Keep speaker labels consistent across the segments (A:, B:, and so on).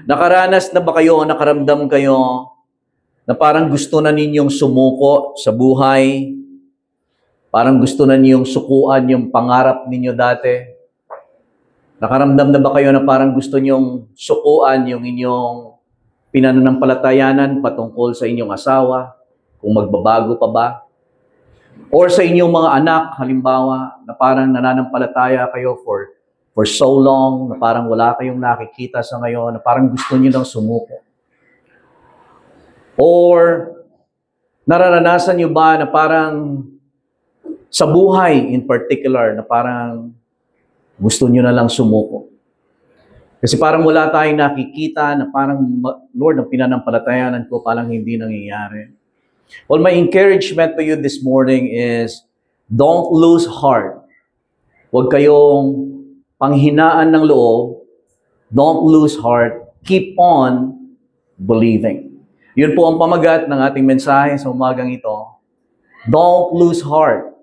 A: Nakaranas na ba kayo, nakaramdam kayo na parang gusto na ninyong sumuko sa buhay? Parang gusto na ninyong sukuan yung pangarap ninyo dati? Nakaramdam na ba kayo na parang gusto ninyong sukuan yung inyong pinananampalatayanan patungkol sa inyong asawa? Kung magbabago pa ba? Or sa inyong mga anak, halimbawa, na parang nananampalataya kayo for so long, na parang wala kayong nakikita sa ngayon, na parang gusto niyo nang sumuko. Or nararanasan niyo ba na parang sa buhay in particular, na parang gusto niyo na lang sumuko? Kasi parang wala tayong nakikita na parang, Lord, ang pinanampalatayanan ko parang hindi nangyayari. Well, my encouragement to you this morning is, don't lose heart. Huwag kayong panghinaan ng loob. Don't lose heart. Keep on believing. Yun po ang pamagat ng ating mensahe sa umagang ito. Don't lose heart.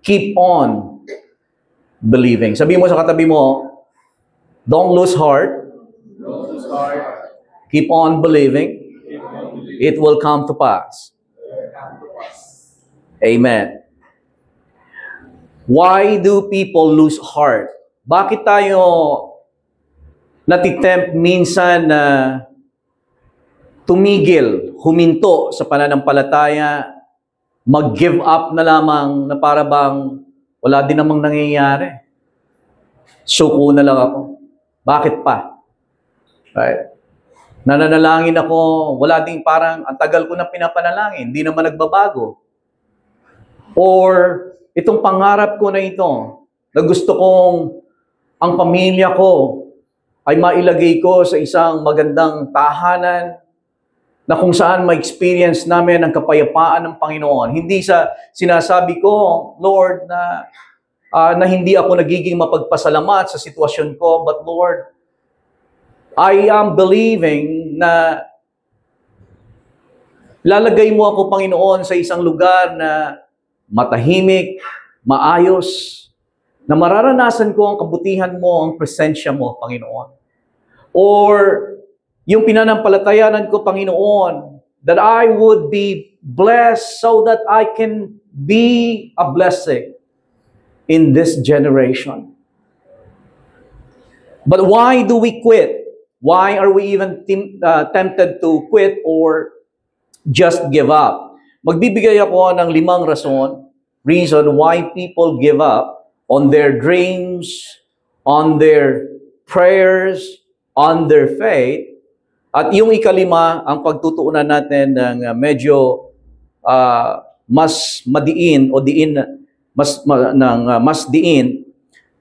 A: Keep on believing. Sabihin mo sa katabi mo, don't lose heart.
B: Don't lose heart.
A: Keep on believing.
B: Keep on believing.
A: It will come to pass. Amen. Why do people lose heart? Bakit tayo natitempt minsan na tumigil, huminto sa pananampalataya, mag-give up na lamang na para bang wala din namang nangyayari? Suko na lang ako. Bakit pa? Right? Nananalangin ako, wala ding parang, ang tagal ko na pinapanalangin, hindi naman nagbabago. Or, itong pangarap ko na ito, na gusto kong ang pamilya ko ay mailagay ko sa isang magandang tahanan, na kung saan ma-experience namin ang kapayapaan ng Panginoon. Hindi sa sinasabi ko, Lord, na hindi ako nagiging mapagpasalamat sa sitwasyon ko, but Lord, I am believing na lalagay mo ako, Panginoon, sa isang lugar na matahimik, maayos, na mararanasan ko ang kabutihan mo, ang presensya mo, Panginoon. Or yung pinanampalatayanan ko, Panginoon, that I would be blessed so that I can be a blessing in this generation. But why do we quit? Why are we even tempted to quit or just give up? Magbibigay ako ng 5 reason why people give up on their dreams, on their prayers, on their faith. At yung 5, ang pagtutuunan natin ng medyo mas madiin o diin, mas diin.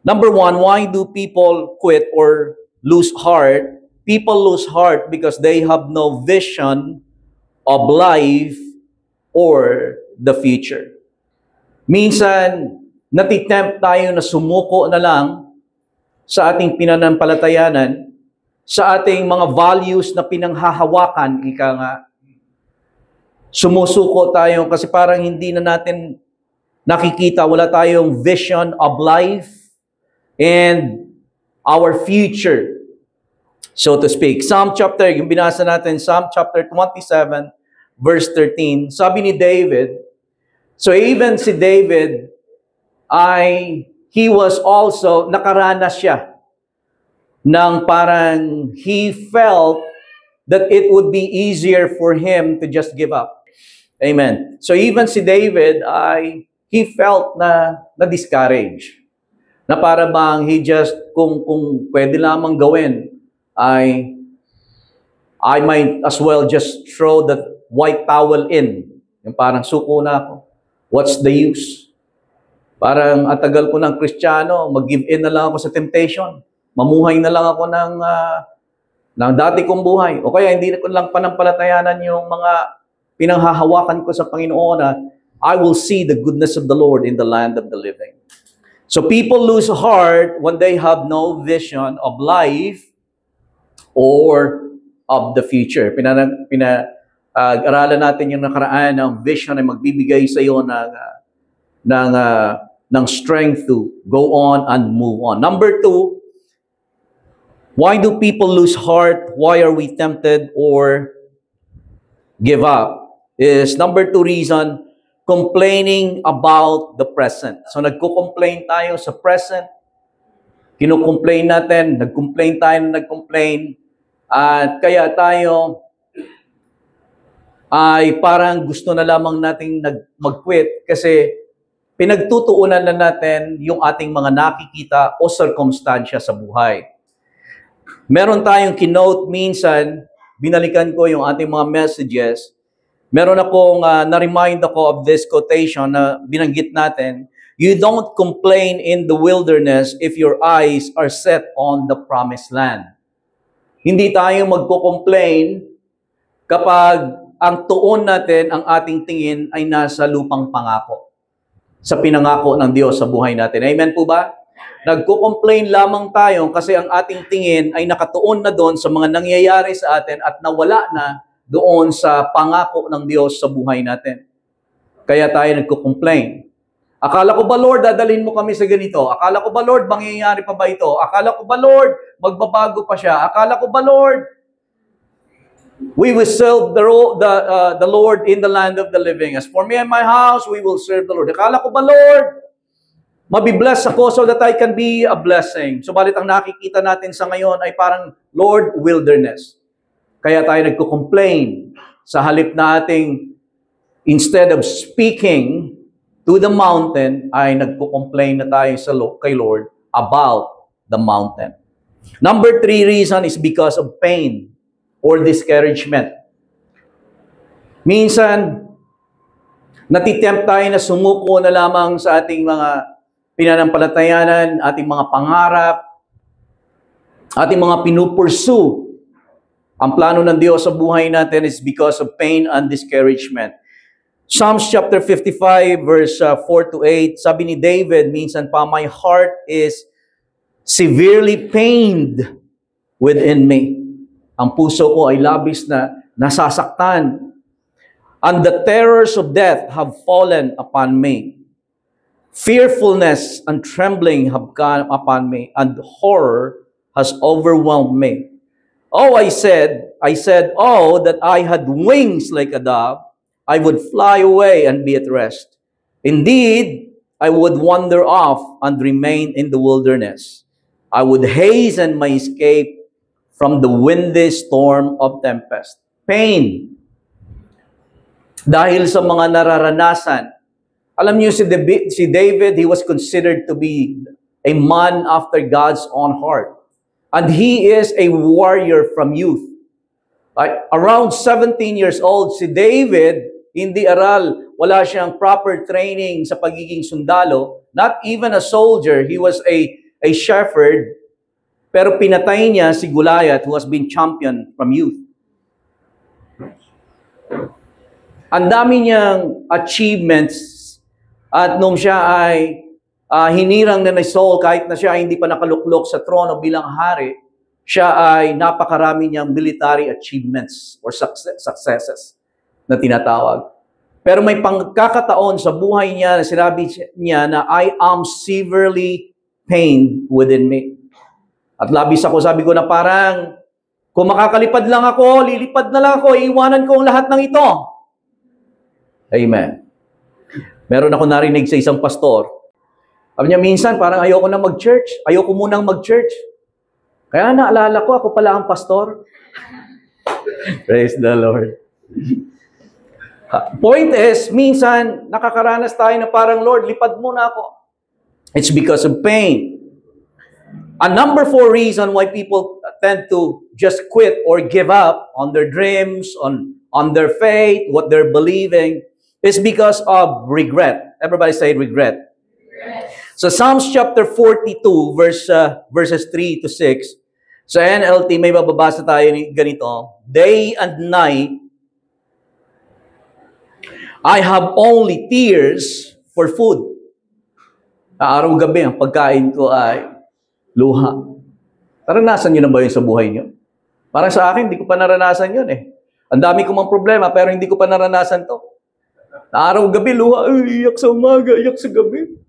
A: Number 1, why do people quit or lose heart? People lose heart because they have no vision of life or the future. Minsan, natitempt tayo na sumuko na lang sa ating pinanampalatayanan, sa ating mga values na pinanghahawakan, ika nga. Sumusuko tayo kasi parang hindi na natin nakikita, wala tayong vision of life and our future, so to speak. Yung binasa natin, Psalm chapter 27, verse 13, sabi ni David, so even si David, he was also, nakaranas siya ng parang he felt that it would be easier for him to just give up. Amen. So even si David, he felt na discouraged. Na para bang he just, kung pwede lamang gawin, I might as well just throw the white towel in. Yung parang suko na ako. What's the use? Parang atagal ko ng Kristiyano, mag-give in na lang ako sa temptation. Mamuhay na lang ako ng dati kong buhay. O kaya hindi ko lang panampalatayanan yung mga pinanghahawakan ko sa Panginoon na I will see the goodness of the Lord in the land of the living. So people lose heart when they have no vision of life or of the future. Aralan natin yung nakaraan ng vision ay magbibigay sa iyo ng strength to go on and move on. Number 2, Why do people lose heart? Why are we tempted or give up? Is number 2 reason, complaining about the present. So nagko-complain tayo sa present, kino-complain natin, nag-complain tayo na nag-complain, at kaya tayo ay parang gusto na lamang nating mag-quit kasi pinagtutuunan na natin yung ating mga nakikita o circumstansya sa buhay. Meron tayong kinote minsan, binalikan ko yung ating mga messages. Meron akong na-remind ako of this quotation na binanggit natin. You don't complain in the wilderness if your eyes are set on the promised land. Hindi tayo magko-complain kapag ang tuon natin, ang ating tingin ay nasa lupang pangako. Sa pinangako ng Diyos sa buhay natin. Amen po ba? Nagko-complain lamang tayo kasi ang ating tingin ay nakatuon na doon sa mga nangyayari sa atin at nawala na doon sa pangako ng Diyos sa buhay natin. Kaya tayo nagko-complain. Akala ko ba, Lord, dadalhin mo kami sa ganito? Akala ko ba, Lord, mangyayari pa ba ito? Akala ko ba, Lord, magbabago pa siya? Akala ko ba, Lord, we will serve the Lord in the land of the living. As for me and my house, we will serve the Lord. Akala ko ba, Lord, mabibless ako so that I can be a blessing. Subalit ang nakikita natin sa ngayon ay parang, Lord, wilderness. Kaya tayo nagko-complain sa halip na ating, instead of speaking to the mountain, ay nagko-complain na tayo kay Lord about the mountain. Number 3 reason is because of pain or discouragement. Minsan, natitempt tayo na sumuko na lamang sa ating mga pinanampalatayanan, ating mga pangarap, ating mga pinupursue. Ang plano ng Diyos sa buhay natin is because of pain and discouragement. Psalms chapter 55 verse 4 to 8, sabi ni David, minsan pa, my heart is severely pained within me. Ang puso ko ay labis na nasasaktan. And the terrors of death have fallen upon me. Fearfulness and trembling have come upon me, and horror has overwhelmed me. Oh, I said, oh, that I had wings like a dove, I would fly away and be at rest. Indeed, I would wander off and remain in the wilderness. I would hasten my escape from the windy storm of tempest. Pain. Dahil sa mga nararanasan. Alam niyo, si David, he was considered to be a man after God's own heart. And he is a warrior from youth. Around 17 years old, si David, hindi aral, wala siyang proper training sa pagiging sundalo. Not even a soldier, he was a shepherd. Pero pinatay niya si Goliath who has been champion from youth. Ang dami niyang achievements. At nung siya ay hinirang na ni Saul, kahit na siya ay hindi pa nakaluklok sa trono bilang hari, siya ay napakarami niyang military achievements or successes na tinatawag. Pero may pangkakataon sa buhay niya na sinabi niya na I am severely pained within me. At labis ako, sabi ko na parang, kung makakalipad lang ako, lilipad na lang ako, iiwanan ko ang lahat ng ito. Amen. Meron ako narinig sa isang pastor. Sabi niya, minsan parang ayoko na mag-church. Ayoko munang mag-church. Kaya naalala ko, ako pala ang pastor. Praise the Lord. Point is, minsan nakakaranas tayo na parang, Lord, lipad muna ako. It's because of pain. A number 4 reason why people tend to just quit or give up on their dreams, on their faith, what they're believing, is because of regret. Everybody say regret. Regret. So Psalms chapter 42 verses 3 to 6. Sa NLT may mababasa tayo ganito. Day and night I have only tears for food. Araw-gabi ang pagkain ko ay luha. Naranasan niyo na ba yun sa buhay niyo? Parang sa akin, hindi ko pa naranasan yun eh. Ang dami ko mang problema pero hindi ko pa naranasan to. Araw-gabi, luha, iyak sa umaga, iyak sa gabi.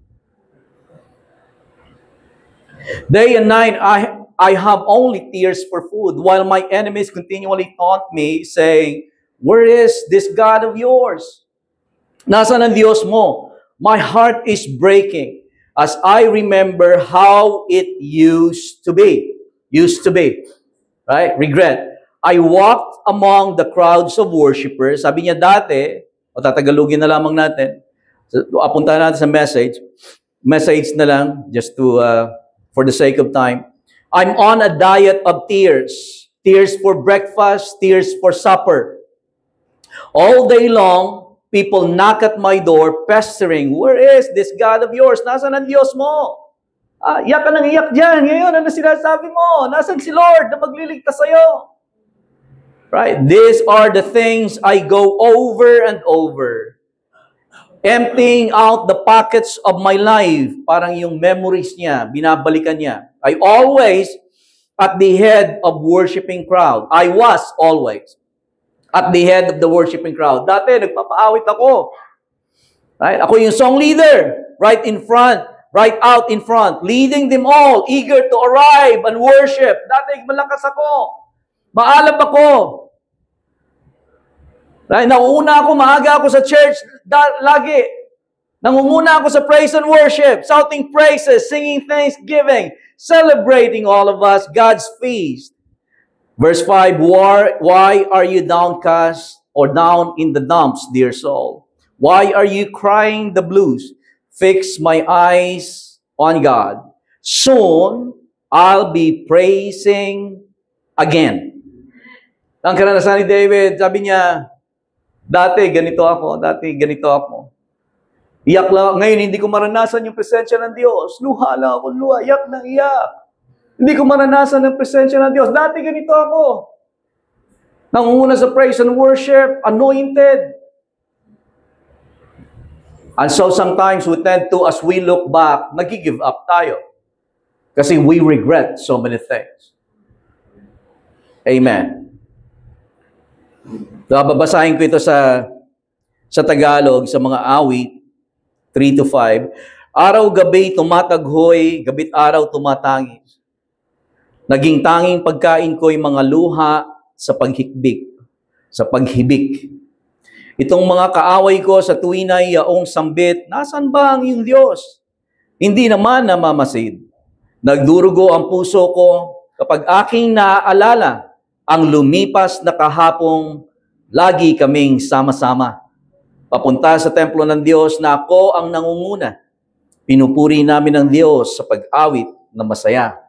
A: Day and night, I have only tears for food, while my enemies continually taunt me, saying, where is this God of yours? Nasaan ang Diyos mo? My heart is breaking as I remember how it used to be. Used to be. Right? Regret. I walked among the crowds of worshipers. Sabi niya dati, o tatagalugin na lamang natin, apunta natin sa message. Message na lang, just to, for the sake of time. I'm on a diet of tears. Tears for breakfast, tears for supper. All day long, people knock at my door, pestering, where is this God of yours? Nasaan ang Diyos mo? Iyak ka nang iyak dyan. Ngayon, ano sinasabi mo? Nasaan si Lord na magliligtas sa'yo? Right? These are the things I go over and over. Emptying out the pockets of my life. Parang yung memories niya, binabalikan niya. I always at the head of worshiping crowd. I was always at the head of the worshiping crowd. Dati, nagpapaawit ako. Right? Ako yung song leader. Right in front. Right out in front. Leading them all. Eager to arrive and worship. Dati, malakas ako. Maalab ako. Right? Nauuna ako, maaga ako sa church. Lagi. Nangunguna ako sa praise and worship. Shouting praises. Singing thanksgiving. Celebrating all of us God's feast. Verse 5, why are you downcast or down in the dumps, dear soul? Why are you crying the blues? Fix my eyes on God. Soon, I'll be praising again. Ang karanasan ni David, sabi niya, dati ganito ako. Iyak lang. Ngayon, hindi ko maranasan yung presensya ng Diyos. Luha lang ako, luha. Iyak na iyak. Hindi ko maranasan ang presensya ng Diyos. Dati ganito ako. Nangunguna sa praise and worship, anointed. And so sometimes we tend to, as we look back, nag-give up tayo. Kasi we regret so many things. Amen. So, babasahin ko ito sa Tagalog, sa mga awit, 3-5. Araw-gabi tumataghoy, gabit-araw tumatangis. Naging tanging pagkain ko'y mga luha sa paghibik. Itong mga kaaway ko sa tuwin na yaong sambit, nasan ba ang iyong Diyos? Hindi naman namamasid. Nagdurugo ang puso ko kapag aking naaalala ang lumipas na kahapong lagi kaming sama-sama. Papunta sa templo ng Diyos na ako ang nangunguna. Pinupuri namin ang Diyos sa pag-awit na masaya.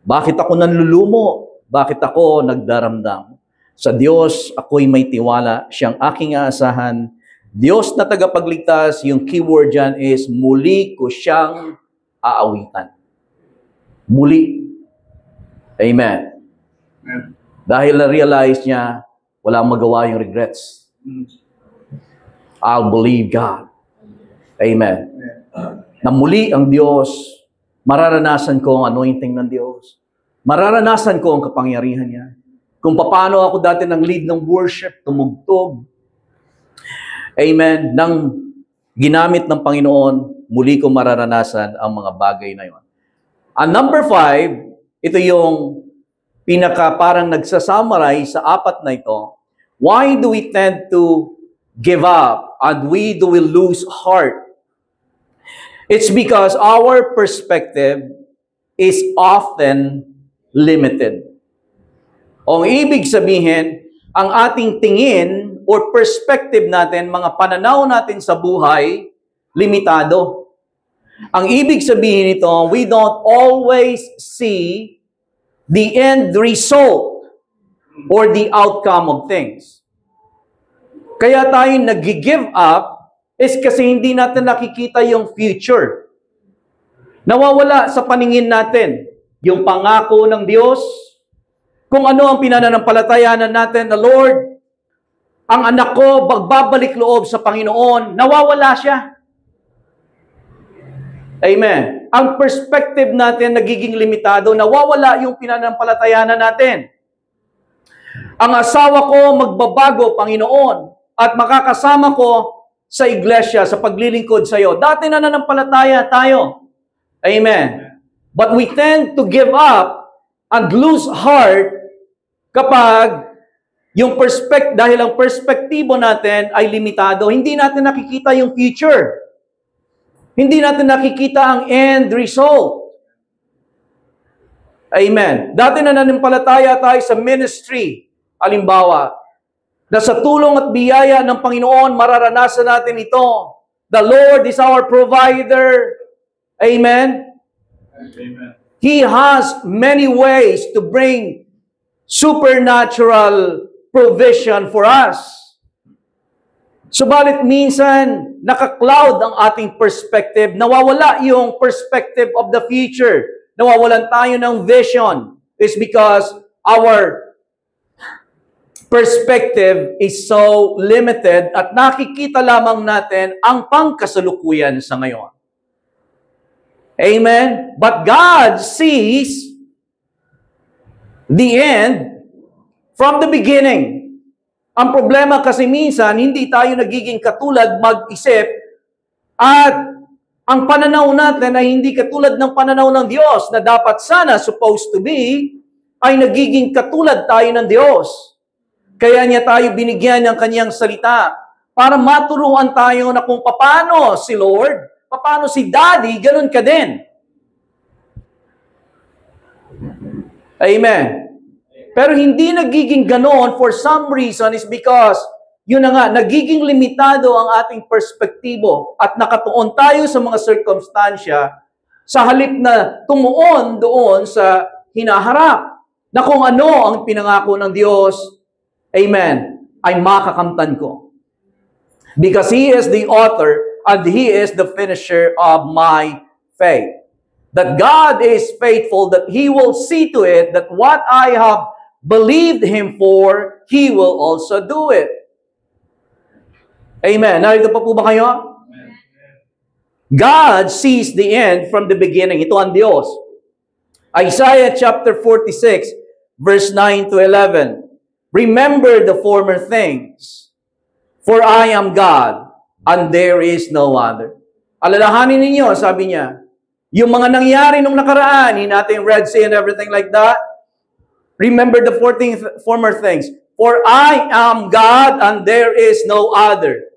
A: Bakit ako nanlulumo? Bakit ako nagdaramdam? Sa Diyos, ako'y may tiwala. Siyang aking aasahan. Diyos na tagapagligtas, yung keyword dyan is, muli ko siyang aawitan. Muli. Amen.
B: Amen.
A: Dahil na-realize niya, walang magawa yung regrets. I'll believe God. Amen. Na muli ang Diyos, mararanasan ko ang anointing ng Diyos. Mararanasan ko ang kapangyarihan niya. Kung paano ako dati ng lead ng worship, tumugtog. Amen. Nang ginamit ng Panginoon, muli ko mararanasan ang mga bagay na yon. Ang number 5, ito yung parang nagsasummarize sa apat na ito. Why do we tend to give up and do we lose heart? It's because our perspective is often limited. O ibig sabihin, ang ating tingin or perspective natin, mga pananaw natin sa buhay, limitado. Ang ibig sabihin nito, we don't always see the end result or the outcome of things. Kaya tayo nag-give up is kasi hindi natin nakikita yung future. Nawawala sa paningin natin yung pangako ng Diyos, kung ano ang pinananampalatayanan natin na Lord, ang anak ko magbabalik loob sa Panginoon, nawawala siya. Amen. Ang perspective natin nagiging limitado, nawawala yung pinananampalatayanan natin. Ang asawa ko magbabago, Panginoon, at makakasama ko sa iglesia, sa paglilingkod sa iyo. Dati nananampalataya tayo. Amen. But we tend to give up and lose heart kapag dahil ang perspektibo natin ay limitado, hindi natin nakikita yung future. Hindi natin nakikita ang end result. Amen. Dati na nanampalataya tayo sa ministry, halimbawa, na sa tulong at biyaya ng Panginoon, mararanasan natin ito. The Lord is our provider. Amen.
B: Amen.
A: He has many ways to bring supernatural provision for us. Subalit minsan, naka-cloud ang ating perspective. Nawawala yung perspective of the future. Nawawalan tayo ng vision. It's because our perspective is so limited at nakikita lamang natin ang pangkasalukuyan sa ngayon. Amen? But God sees the end from the beginning. Ang problema kasi minsan, hindi tayo nagiging katulad mag-isip at ang pananaw natin ay hindi katulad ng pananaw ng Diyos na dapat sana, supposed to be, ay nagiging katulad tayo ng Diyos. Kaya niya tayo binigyan ng kanyang salita para maturuan tayo na kung paano si Lord, paano si Daddy, ganun ka din. Amen. Pero hindi nagiging ganoon for some reason is because, yun na nga, nagiging limitado ang ating perspektibo at nakatuon tayo sa mga circumstansya sa halip na tumuon doon sa hinaharap na kung ano ang pinangako ng Diyos, amen, ay makakamtan ko. Because He is the author and He is the finisher of my faith. That God is faithful, that He will see to it that what I have believed Him for, He will also do it. Amen. Narito pa po ba kayo?
B: Amen.
A: God sees the end from the beginning. Ito ang Diyos. Isaiah chapter 46, verse 9 to 11. Remember the former things, for I am God, and there is no other. Alalahanin ninyo, sabi niya, yung mga nangyari nung nakaraan, hindi natin Red Sea and everything like that. Remember the former things. For I am God and there is no other.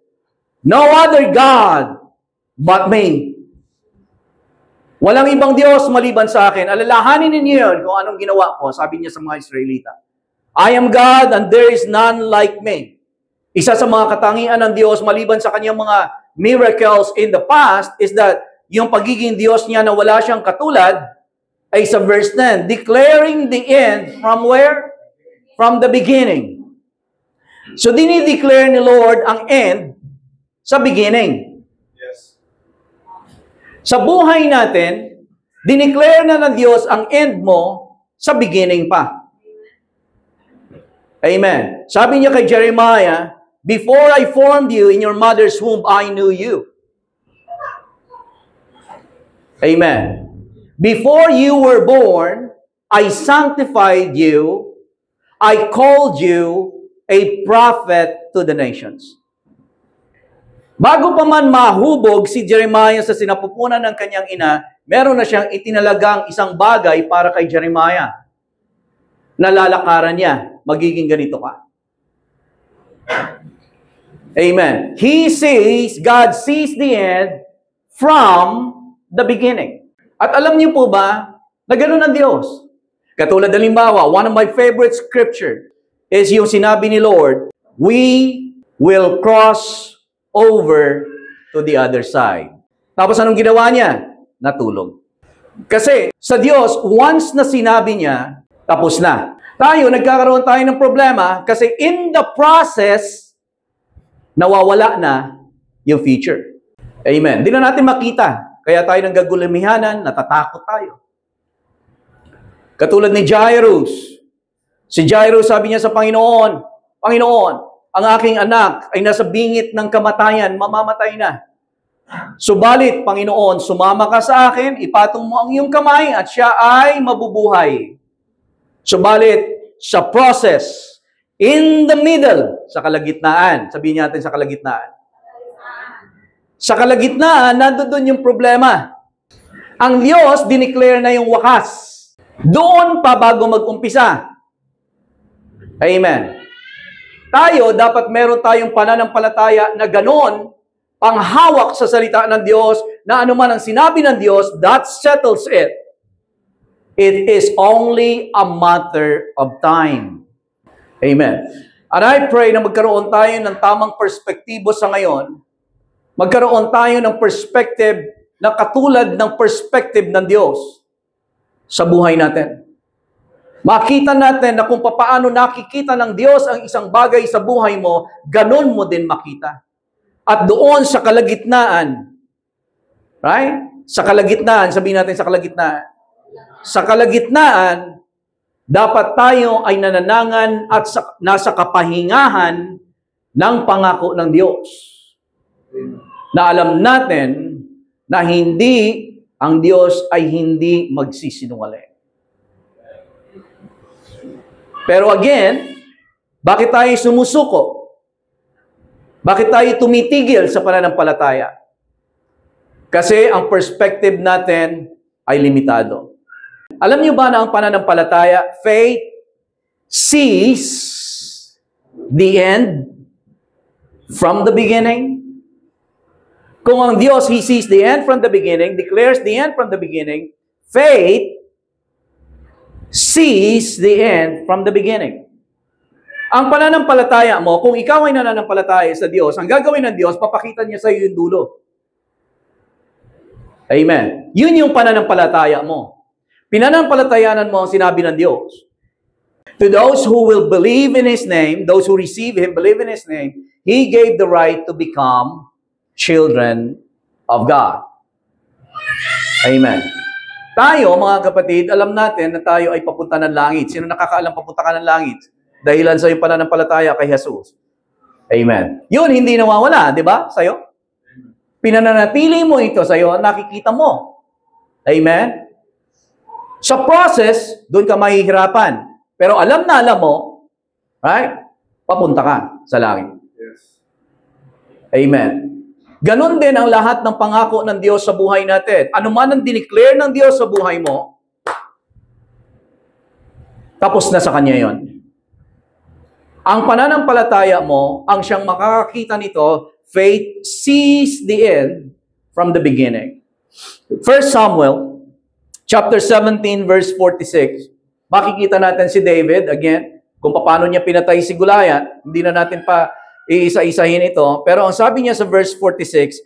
A: No other God but me. Walang ibang Diyos maliban sa akin. Alalahanin ninyo yun kung anong ginawa ko, sabi niya sa mga Israelita. I am God and there is none like me. Isa sa mga katangian ng Diyos maliban sa kanyang mga miracles in the past is that yung pagiging Diyos niya na wala siyang katulad ay sa verse 10, declaring the end from where? From the beginning. So, dinideclare ni Lord ang end sa beginning.
B: Yes.
A: Sa buhay natin, dineclare na ng Diyos ang end mo sa beginning pa. Amen. Sabi niya kay Jeremiah, before I formed you in your mother's womb, I knew you. Amen. Before you were born, I sanctified you, I called you a prophet to the nations. Bago pa man mahubog si Jeremiah sa sinapupunan ng kanyang ina, meron na siyang itinalagang isang bagay para kay Jeremiah. Nalalakaran niya, magiging ganito ka. Amen. God sees the end from the beginning. At alam niyo po ba, na gano'n ang Diyos. Katulad halimbawa, one of my favorite scripture is yung sinabi ni Lord, we will cross over to the other side. Tapos anong ginawa niya? Natulog. Kasi sa Diyos, once na sinabi niya, tapos na. Tayo, nagkakaroon tayo ng problema kasi in the process, nawawala na yung future. Amen. Hindi na natin makita. Kaya tayo nang gagulamihanan, natatakot tayo. Katulad ni Jairus. Si Jairus sabi niya sa Panginoon, Panginoon, ang aking anak ay nasa bingit ng kamatayan, mamamatay na. Subalit, Panginoon, sumama ka sa akin, ipatong mo ang iyong kamay at siya ay mabubuhay. Subalit, sa process, in the middle, sa kalagitnaan, sabihin natin sa kalagitnaan. Sa kalagitnaan, nandoon yung problema. Ang Diyos, dineclare na yung wakas. Doon pa bago mag-umpisa. Amen. Tayo, dapat meron tayong pananampalataya na ganon, panghawak sa salita ng Diyos, na anuman ang sinabi ng Diyos, that settles it. It is only a matter of time. Amen. And I pray na magkaroon tayo ng tamang perspektibo sa ngayon. Magkaroon tayo ng perspective na katulad ng perspective ng Diyos sa buhay natin. Makita natin na kung paano nakikita ng Diyos ang isang bagay sa buhay mo, ganun mo din makita. At doon sa kalagitnaan, right? Sa kalagitnaan, sabihin natin sa kalagitnaan. Sa kalagitnaan, dapat tayo ay nananangan at nasa kapahingahan ng pangako ng Diyos. Na alam natin na ang Diyos ay hindi magsisinungaling. Pero again, bakit tayo sumusuko? Bakit tayo tumitigil sa pananampalataya? Kasi ang perspective natin ay limitado. Alam niyo ba na ang pananampalataya, faith sees the end from the beginning? Kung ang Diyos, He sees the end from the beginning, declares the end from the beginning, faith sees the end from the beginning. Ang pananampalataya mo, kung ikaw ay nananampalataya sa Diyos, ang gagawin ng Diyos, papakita niya sa iyo yung dulo. Amen. Yun yung pananampalataya mo. Pinanampalatayanan mo ang sinabi ng Diyos. To those who will believe in His name, those who receive Him, believe in His name, He gave the right to become children of God. Amen. Tayo, mga kapatid, alam natin na tayo ay papunta ng langit. Sino nakakaalam papunta ka ng langit? Dahilan sa iyong pananampalataya kay Jesus. Amen. Yun, hindi nawawala, di ba? Sa'yo? Pinananatili mo ito sa'yo, nakikita mo. Amen? Sa process, doon ka mahihirapan. Pero alam mo, right? Papunta ka sa langit.
B: Yes.
A: Amen. Ganon din ang lahat ng pangako ng Diyos sa buhay natin. Ano man ang dineclare ng Diyos sa buhay mo, tapos na sa Kanya yon. Ang pananampalataya mo, ang siyang makakakita nito, faith sees the end from the beginning. 1 Samuel, chapter 17, verse 46, makikita natin si David, again, kung paano niya pinatay si Goliath. Hindi na natin pa iisa-isahin ito. Pero ang sabi niya sa verse 46,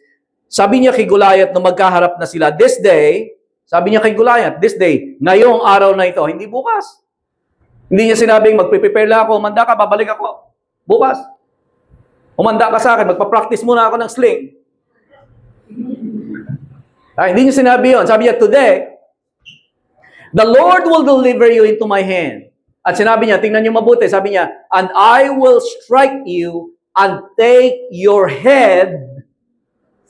A: sabi niya kay Goliath nung magkaharap na sila, this day, sabi niya kay Goliath, this day, ngayong araw na ito, hindi bukas. Hindi niya sinabing, magpe-prepare lang ako, umanda ka, babalik ako. Bukas. Umanda ka sa akin, magpa-practice muna ako ng sling. Hindi niya sinabi yun. Sabi niya, today, the Lord will deliver you into my hand. At sinabi niya, tingnan niyo mabuti, sabi niya, and I will strike you and take your head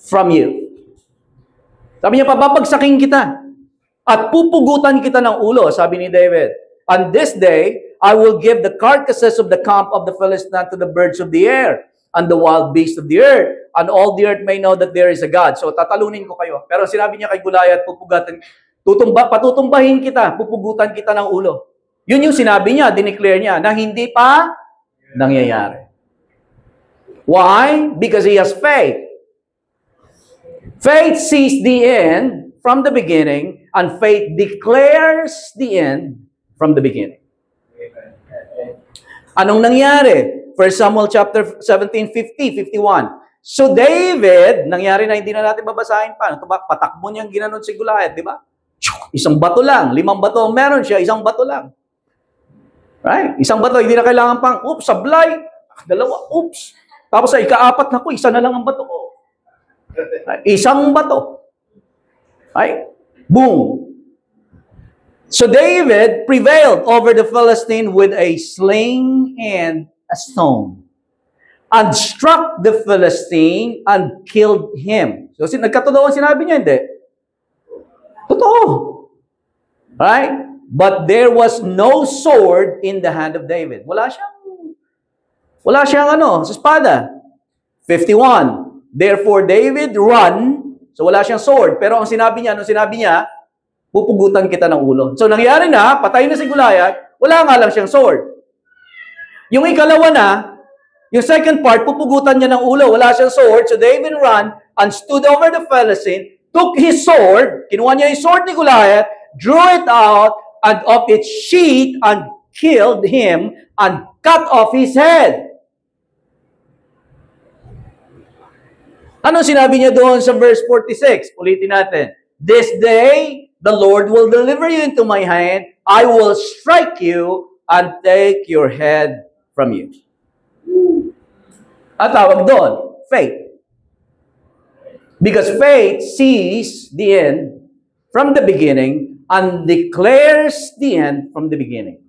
A: from you. Sabi niya, papabagsakin kita at pupugutan kita ng ulo, sabi ni David. On this day, I will give the carcasses of the camp of the Philistines to the birds of the air and the wild beasts of the earth, and all the earth may know that there is a God. So, tatalunin ko kayo. Pero sinabi niya kay Goliath, patutumbahin kita, pupugutan kita ng ulo. Yun yung sinabi niya, dineclare niya, na hindi pa nangyayari. Why? Because he has faith. Faith sees the end from the beginning, and faith declares the end from the beginning. Anong nangyari? 1 Samuel chapter 17, 50, 51. So David, nangyari na hindi na natin babasahin pa. Patakbo niyang ginanon si Goliath, di ba? Isang bato lang, 5 bato meron siya, isang bato lang. Right? Isang bato, hindi na kailangan pang, oops, sablay. 2, oops. Tapos sa ika-4 na ko, isa na lang ang bato ko. Isang bato. Right? Boom. So David prevailed over the Philistine with a sling and a stone, and struck the Philistine and killed him. So nagkatotoo ang sinabi niya, hindi? Totoo. Right? But there was no sword in the hand of David. Wala siyang sa espada. 51. Therefore David run. So wala siyang sword. Pero ang sinabi niya, pupugutan kita ng ulo. So nangyari na, patay na si Goliath, wala nga lang siyang sword. Yung ikalawa na, yung second part, pupugutan niya ng ulo, wala siyang sword. So David ran and stood over the Philistine, took his sword, kinuha niya yung sword ni Goliath, drew it out and of its sheath and killed him and cut off his head. Ano sinabi niya doon sa verse 46? Ulitin natin. This day, the Lord will deliver you into my hand. I will strike you and take your head from you. At tawag doon, faith. Because faith sees the end from the beginning and declares the end from the beginning.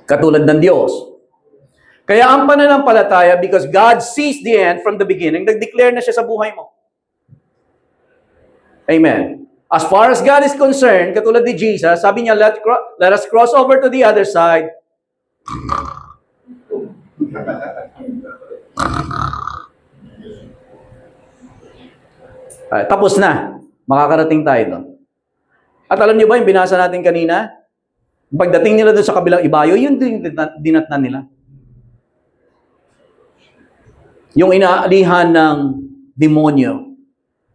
A: Katulad ng Diyos. Kaya ang pananampalataya, because God sees the end from the beginning, nag-declare na siya sa buhay mo. Amen. As far as God is concerned, katulad ni Jesus, sabi niya, let us cross over to the other side. Tapos na. Makakarating tayo doon. At alam niyo ba yung binasa natin kanina? Pagdating nila doon sa kabilang ibayo, yun din dinatnan nila. Yung inaalihan ng demonyo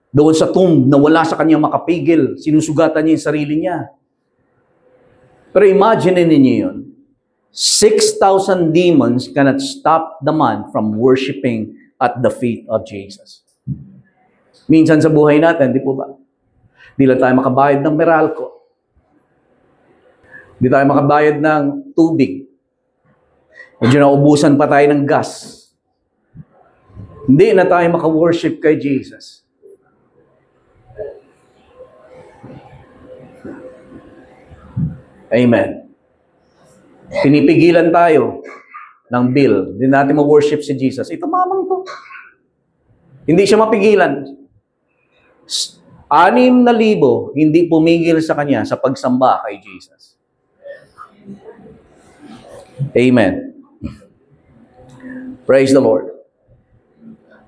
A: doon sa tomb na wala sa kanya makapigil, sinusugatan niya yung sarili niya. Pero imagine ninyo yun. 6,000 demons cannot stop the man from worshiping at the feet of Jesus. Minsan sa buhay natin, di po ba? Di lang tayo makabayad ng Meralco. Di tayo makabayad ng tubig. Medyo naubusan pa tayo ng gas. Hindi na tayo maka-worship kay Jesus. Amen. Pinipigilan tayo ng bill. Hindi natin ma-worship si Jesus. Ito mamang to. Hindi siya mapigilan. 6,000 hindi pumigil sa kanya sa pagsamba kay Jesus. Amen. Praise the Lord.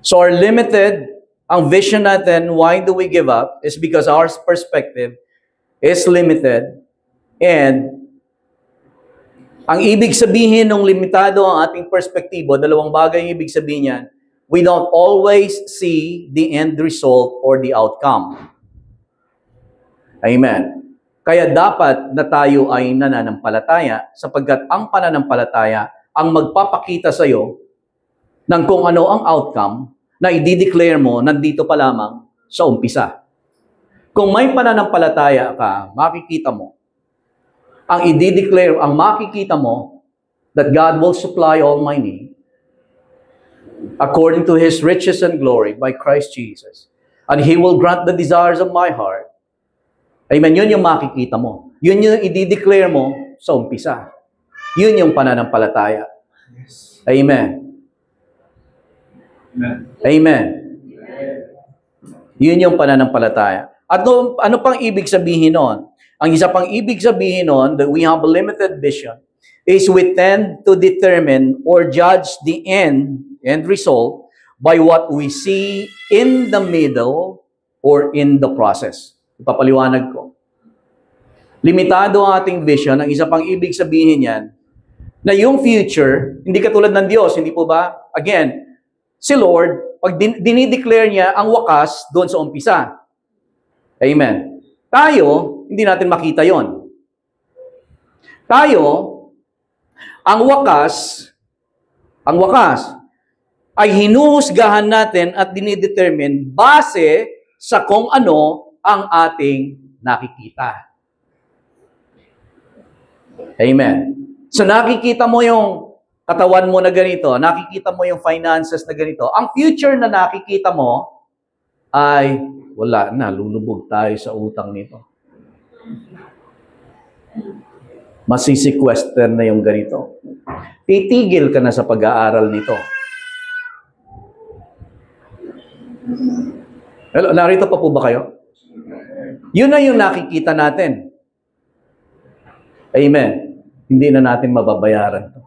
A: So our limited, ang vision natin, why do we give up? Is because our perspective is limited. And ang ibig sabihin ng limitado ang ating perspektibo, dalawang bagay ang ibig sabihin niyan, we don't always see the end result or the outcome. Amen. Kaya dapat na tayo ay nananampalataya sapagkat ang pananampalataya ang magpapakita sa iyo ng kung ano ang outcome na i-declare mo nandito pa lamang sa umpisa. Kung may pananampalataya ka, makikita mo, ang i-declare, ang makikita mo, that God will supply all my need according to His riches and glory by Christ Jesus. And He will grant the desires of my heart. Amen. Yun yung makikita mo. Yun yung i-declare mo sa umpisa. Yun yung pananampalataya. Amen.
B: Amen.
A: Amen. Yun yung pananampalataya. At ano pang ibig sabihin nun? Ang isa pang ibig sabihin nun, that we have a limited vision, is we tend to determine or judge the end result by what we see in the middle or in the process. Ipapaliwanag ko. Limitado ang ating vision. Ang isa pang ibig sabihin yan, na yung future, hindi katulad ng Diyos, hindi po ba? Again, si Lord, pag dinideclare niya ang wakas doon sa umpisa. Amen. Tayo, hindi natin makita yon. Tayo, ang wakas ay hinuhusgahan natin at dinidetermine base sa kung ano ang ating nakikita. Amen. So nakikita mo yung katawan mo na ganito, nakikita mo yung finances na ganito. Ang future na nakikita mo ay wala na, lulubog tayo sa utang nito. Masisequester na yung ganito. Titigil ka na sa pag-aaral nito. Hello, narito pa po ba kayo? Yun na yung nakikita natin. Amen. Hindi na natin mababayaran to.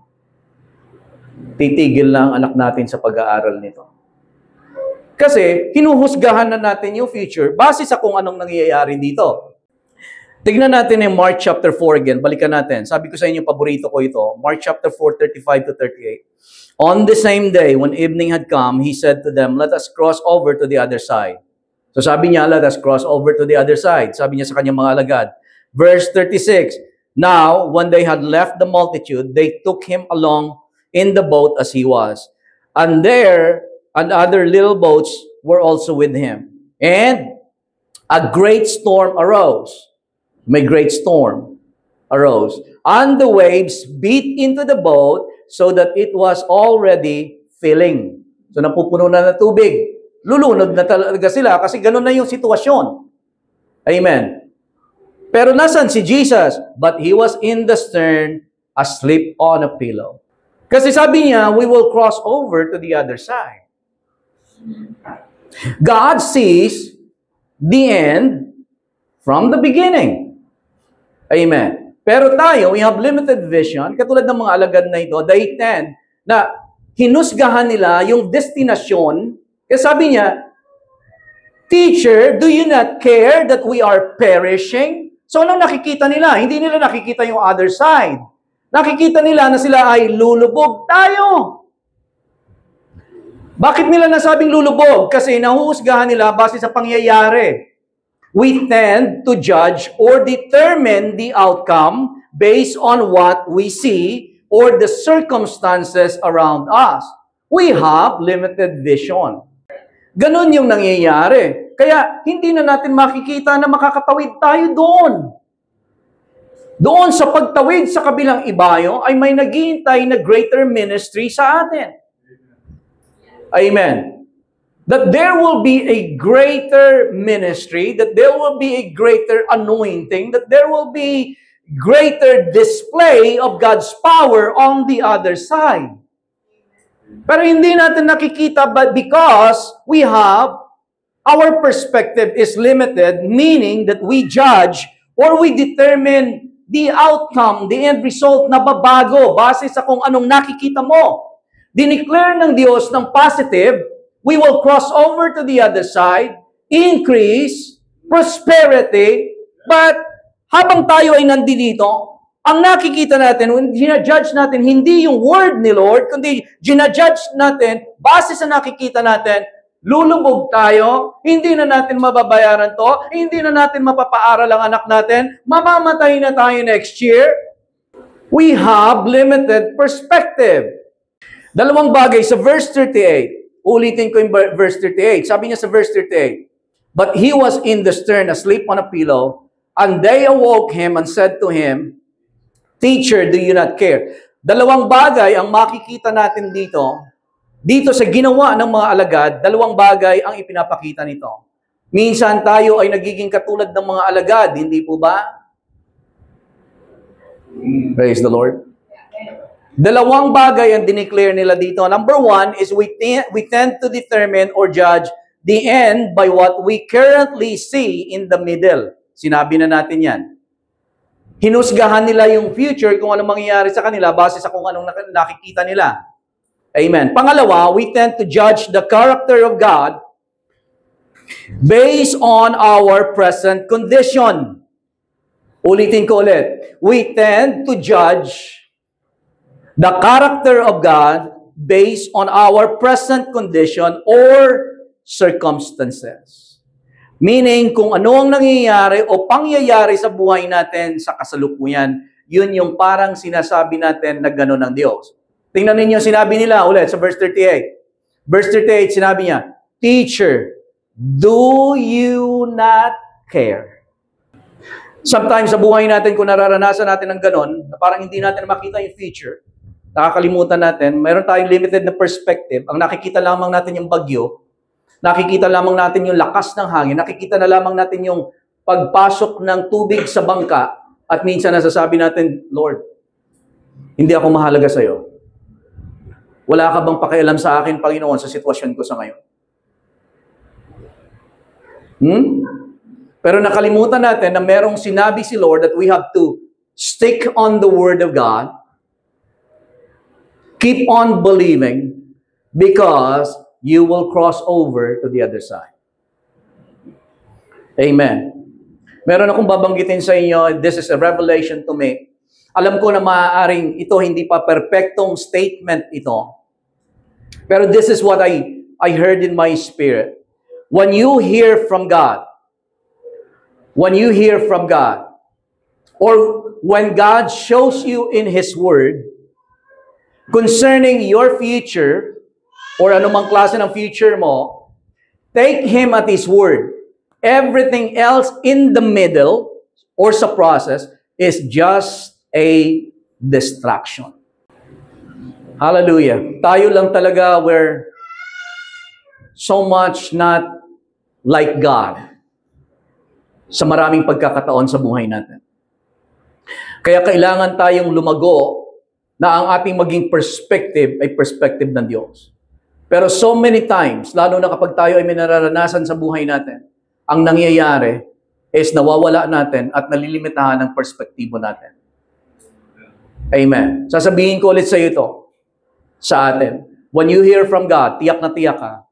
A: Titigil na ang anak natin sa pag-aaral nito. Kasi, hinuhusgahan na natin yung future base sa kung anong nangyayari dito. Tignan natin yung Mark chapter 4 again. Balikan natin. Sabi ko sa inyo, paborito ko ito. Mark chapter 4, 35 to 38. On the same day, when evening had come, he said to them, let us cross over to the other side. So sabi niya, let us cross over to the other side. Sabi niya sa kanyang mga alagad. Verse 36, now, when they had left the multitude, they took him along in the boat as he was. And there, and other little boats were also with him. And a great storm arose. May great storm arose. And the waves beat into the boat so that it was already filling. So napupuno na ng tubig. Lulunod na talaga sila kasi ganun na yung sitwasyon. Amen. Pero nasan si Jesus? But he was in the stern, asleep on a pillow. Kasi sabi niya, we will cross over to the other side. God sees the end from the beginning. Amen. Pero tayo, we have limited vision. Katulad ng mga alagad na ito, they tend na hinusgahan nila yung destinasyon. Kaya sabi niya, teacher, do you not care that we are perishing? So anong nakikita nila? Hindi nila nakikita yung other side. Nakikita nila na sila ay lulubog tayo. Bakit nila nasabing lulubog? Kasi nahuhusgahan nila base sa pangyayari. We tend to judge or determine the outcome based on what we see or the circumstances around us. We have limited vision. Ganon yung nangyayari. Kaya hindi na natin makikita na makakatawid tayo doon. Doon sa pagtawid sa kabilang ibayo ay may naghihintay na greater ministry sa atin. Amen. That there will be a greater ministry, that there will be a greater anointing, that there will be greater display of God's power on the other side. Pero hindi natin nakikita but because we have, our perspective is limited, meaning that we judge or we determine the outcome, the end result na babago base sa kung anong nakikita mo. Dineclare ng Diyos ng positive, we will cross over to the other side, increase, prosperity, but habang tayo ay nandito, ang nakikita natin, when ginajudge natin, hindi yung word ni Lord, kundi ginajudge natin, base sa nakikita natin, lulubog tayo, hindi na natin mababayaran to, hindi na natin mapapaaral ang anak natin, mamamatay na tayo next year. We have limited perspective. Dalawang bagay sa verse 38. Ulitin ko yung verse 38. Sabi niya sa verse 38, but he was in the stern, asleep on a pillow, and they awoke him and said to him, teacher, do you not care? Dalawang bagay ang makikita natin dito sa ginawa ng mga alagad, dalawang bagay ang ipinapakita nito. Minsan tayo ay nagiging katulad ng mga alagad, hindi po ba? Praise the Lord. Dalawang bagay ang dineclare nila dito. Number one is we tend to determine or judge the end by what we currently see in the middle. Sinabi na natin yan. Hinusgahan nila yung future kung ano mangyayari sa kanila base sa kung anong nakikita nila. Amen. Pangalawa, we tend to judge the character of God based on our present condition. Ulitin ko ulit. We tend to judge the character of God based on our present condition or circumstances. Meaning, kung ano ang nangyayari o pangyayari sa buhay natin sa kasalukuyan, yun yung parang sinasabi natin na gano'n ng Diyos. Tingnan ninyo, sinabi nila ulit sa verse 38. Verse 38, sinabi niya, teacher, do you not care? Sometimes sa buhay natin, kung nararanasan natin ng gano'n, na parang hindi natin makita yung future, nakakalimutan natin, mayroon tayong limited na perspective. Ang nakikita lamang natin yung bagyo, nakikita lamang natin yung lakas ng hangin, nakikita na lamang natin yung pagpasok ng tubig sa bangka, at minsan nasasabi natin, Lord, hindi ako mahalaga sa iyo. Wala ka bang pakialam sa akin, Panginoon, sa sitwasyon ko sa ngayon? Pero nakalimutan natin na merong sinabi si Lord that we have to stick on the Word of God, keep on believing, because you will cross over to the other side. Amen. Meron akong babanggitin sa inyo, this is a revelation to me. Alam ko na maaaring ito hindi pa perfectong statement ito. Pero this is what I heard in my spirit. When you hear from God, or when God shows you in His Word concerning your future, or anumang klase ng future mo, take Him at His Word. Everything else in the middle or sa process is just a distraction. Hallelujah. Tayo lang talaga we're so much not like God sa maraming pagkakataon sa buhay natin. Kaya kailangan tayong lumago na ang ating maging perspective ay perspective ng Diyos. Pero so many times, lalo na kapag tayo ay may nararanasan sa buhay natin, ang nangyayari is nawawala natin at nalilimitahan ang perspektibo natin. Amen. Sasabihin ko ulit sa iyo ito, sa atin. When you hear from God, tiyak na tiyak ka,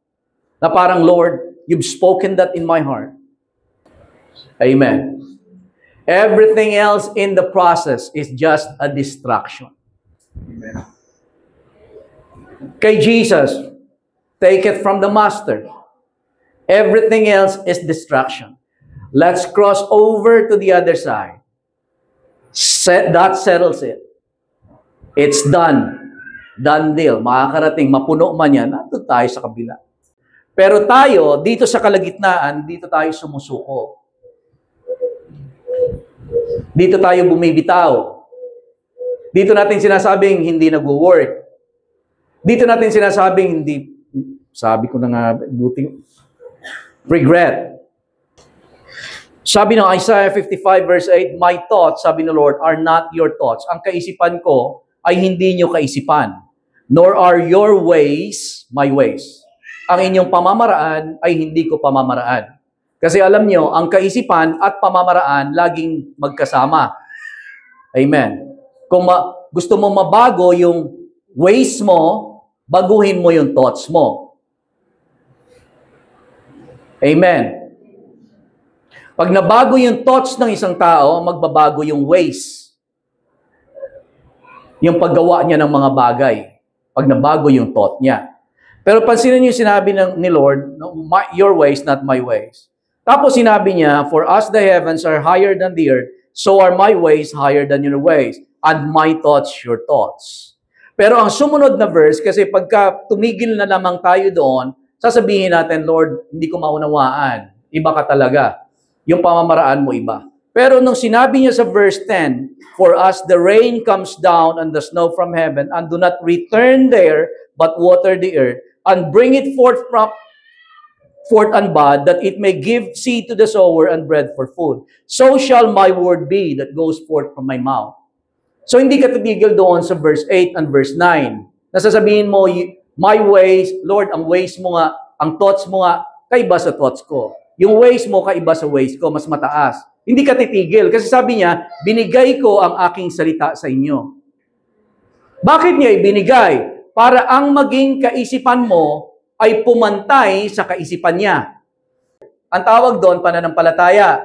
A: na parang, Lord, you've spoken that in my heart. Amen. Everything else in the process is just a distraction.
B: Amen.
A: Kay Jesus, take it from the Master. Everything else is distraction. Let's cross over to the other side. That settles it. It's done. Done deal. Makakarating, mapuno man yan, nandun tayo sa kabila. Pero tayo, dito sa kalagitnaan, dito tayo sumusuko. Dito tayo bumibitaw. Dito natin sinasabing hindi nag-work. Dito natin sinasabing hindi, sabi ko na nga, buting, regret. Sabi ng Isaiah 55 verse 8, my thoughts, sabi ng Lord, are not your thoughts. Ang kaisipan ko ay hindi nyo kaisipan. Nor are your ways my ways. Ang inyong pamamaraan ay hindi ko pamamaraan. Kasi alam nyo, ang kaisipan at pamamaraan laging magkasama. Amen. Kung gusto mo mabago yung ways mo, baguhin mo yung thoughts mo. Amen. Pag nabago yung thoughts ng isang tao, magbabago yung ways. Yung paggawa niya ng mga bagay. Pag nabago yung thought niya. Pero pansinin niyo yung sinabi ni Lord, your ways, not my ways. Tapos sinabi niya, for as the heavens are higher than the earth, so are my ways higher than your ways, and my thoughts your thoughts. Pero ang sumunod na verse, kasi pagka tumigil na lamang tayo doon, sasabihin natin, Lord, hindi ko maunawaan. Iba ka talaga. Yung pamamaraan mo iba. Pero nung sinabi niya sa verse 10, for us the rain comes down and the snow from heaven, and do not return there, but water the earth, and bring it forth unbud, that it may give seed to the sower and bread for food. So shall my word be that goes forth from my mouth. So hindi ka titigil doon sa verse 8 and verse 9. Nasasabihin mo, my ways, Lord, ang ways mo nga, ang thoughts mo nga, kaiba sa thoughts ko. Yung ways mo, kaiba sa ways ko, mas mataas. Hindi ka titigil. Kasi sabi niya, binigay ko ang aking salita sa inyo. Bakit niya ibinigay? Para ang maging kaisipan mo ay pumantay sa kaisipan niya. Ang tawag doon, pananampalataya.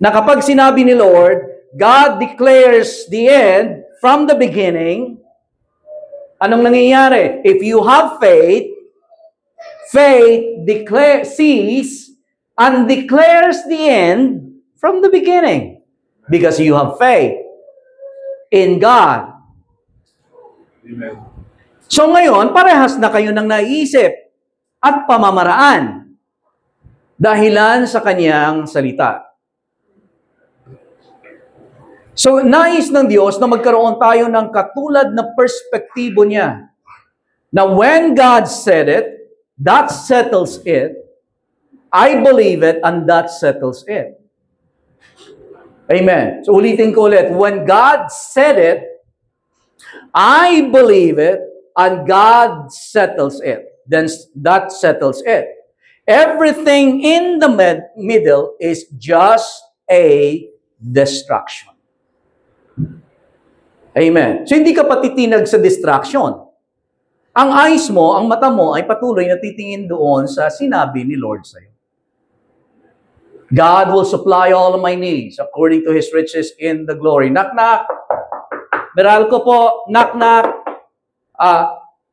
A: Na kapag sinabi ni Lord, God declares the end from the beginning, anong nangyayari? If you have faith, faith sees and declares the end from the beginning. Because you have faith in God.
B: Amen.
A: So ngayon, parehas na kayo ng naisip at pamamaraan dahilan sa kanyang salita. So, nais ng Diyos na magkaroon tayo ng katulad na perspektibo niya. Na when God said it, that settles it. I believe it, and that settles it. Amen. So, ulitin ko ulit. When God said it, I believe it, and God settles it. Then that settles it. Everything in the middle is just a distraction. Amen. So, hindi ka patitinag sa distraction. ang eyes mo, ang mata mo ay patuloy na titingin doon sa sinabi ni Lord sa'yo. God will supply all of my needs according to His riches in the glory. Knock, knock. Meralco po, knock, knock.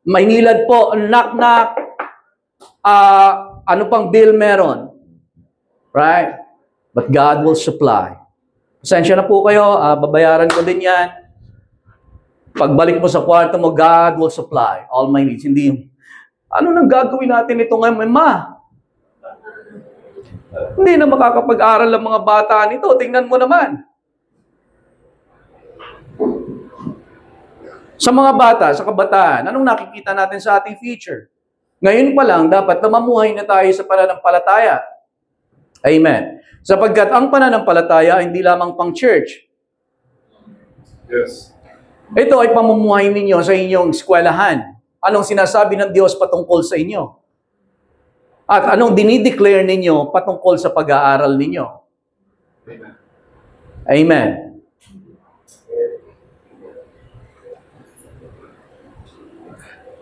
A: Maynilad po, knock, knock. Ano pang bill meron? Right? But God will supply. Pasensya na po kayo, babayaran ko din yan. Pagbalik mo sa kwarto mo, God will supply all my needs. Hindi, ano nang gagawin natin ito ngayon, Ma? Hindi na makakapag-aral ang mga bata nito. Tingnan mo naman. Sa mga bata, sa kabataan, anong nakikita natin sa ating future? Ngayon pa lang, dapat na mamuhay na tayo sa pananampalataya. Amen. Sapagkat ang pananampalataya hindi lamang pang church.
B: Yes.
A: Ito ay pamumuhay ninyo sa inyong eskwelahan. Anong sinasabi ng Diyos patungkol sa inyo? At anong dinideclare ninyo patungkol sa pag-aaral ninyo?
B: Amen.
A: Amen.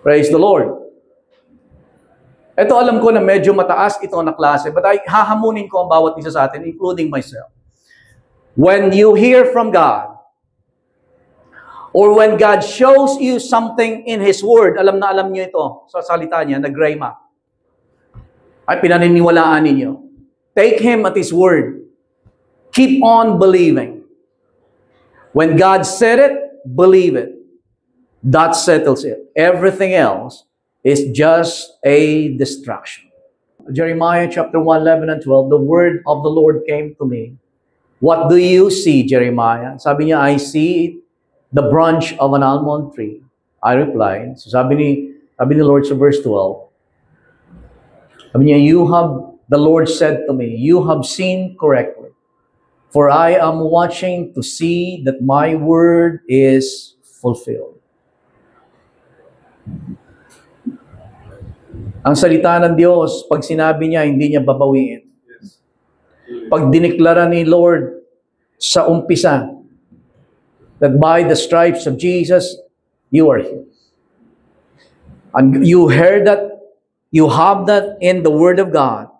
A: Praise the Lord. Ito alam ko na medyo mataas ito na klase, but hahamunin ko ang bawat isa sa atin, including myself. When you hear from God, or when God shows you something in His Word, alam na alam niyo ito sa salita niya, na grama, ay pinaniniwalaan ninyo. Take Him at His Word. Keep on believing. When God said it, believe it. That settles it. Everything else is just a distraction. Jeremiah chapter 1, 11 and 12, the word of the Lord came to me. What do you see, Jeremiah? Sabi niya, I see the branch of an almond tree. I replied, so sabi ni Lord sa verse 12, sabi niya, the Lord said to me, you have seen correctly, for I am watching to see that my word is fulfilled. Ang salita ng Diyos, pag sinabi niya, hindi niya babawiin.
B: Yes.
A: Pag diniklara ni Lord sa umpisa, that by the stripes of Jesus, you are healed. And you heard that, you have that in the Word of God.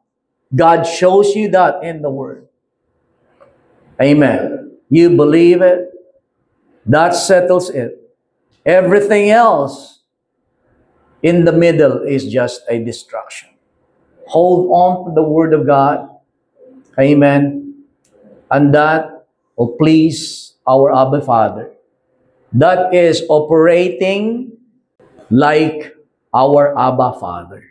A: God shows you that in the Word. Amen. You believe it, that settles it. Everything else in the middle is just a distraction. Hold on to the Word of God. Amen. And that will please our Abba Father. That is operating like our Abba Father.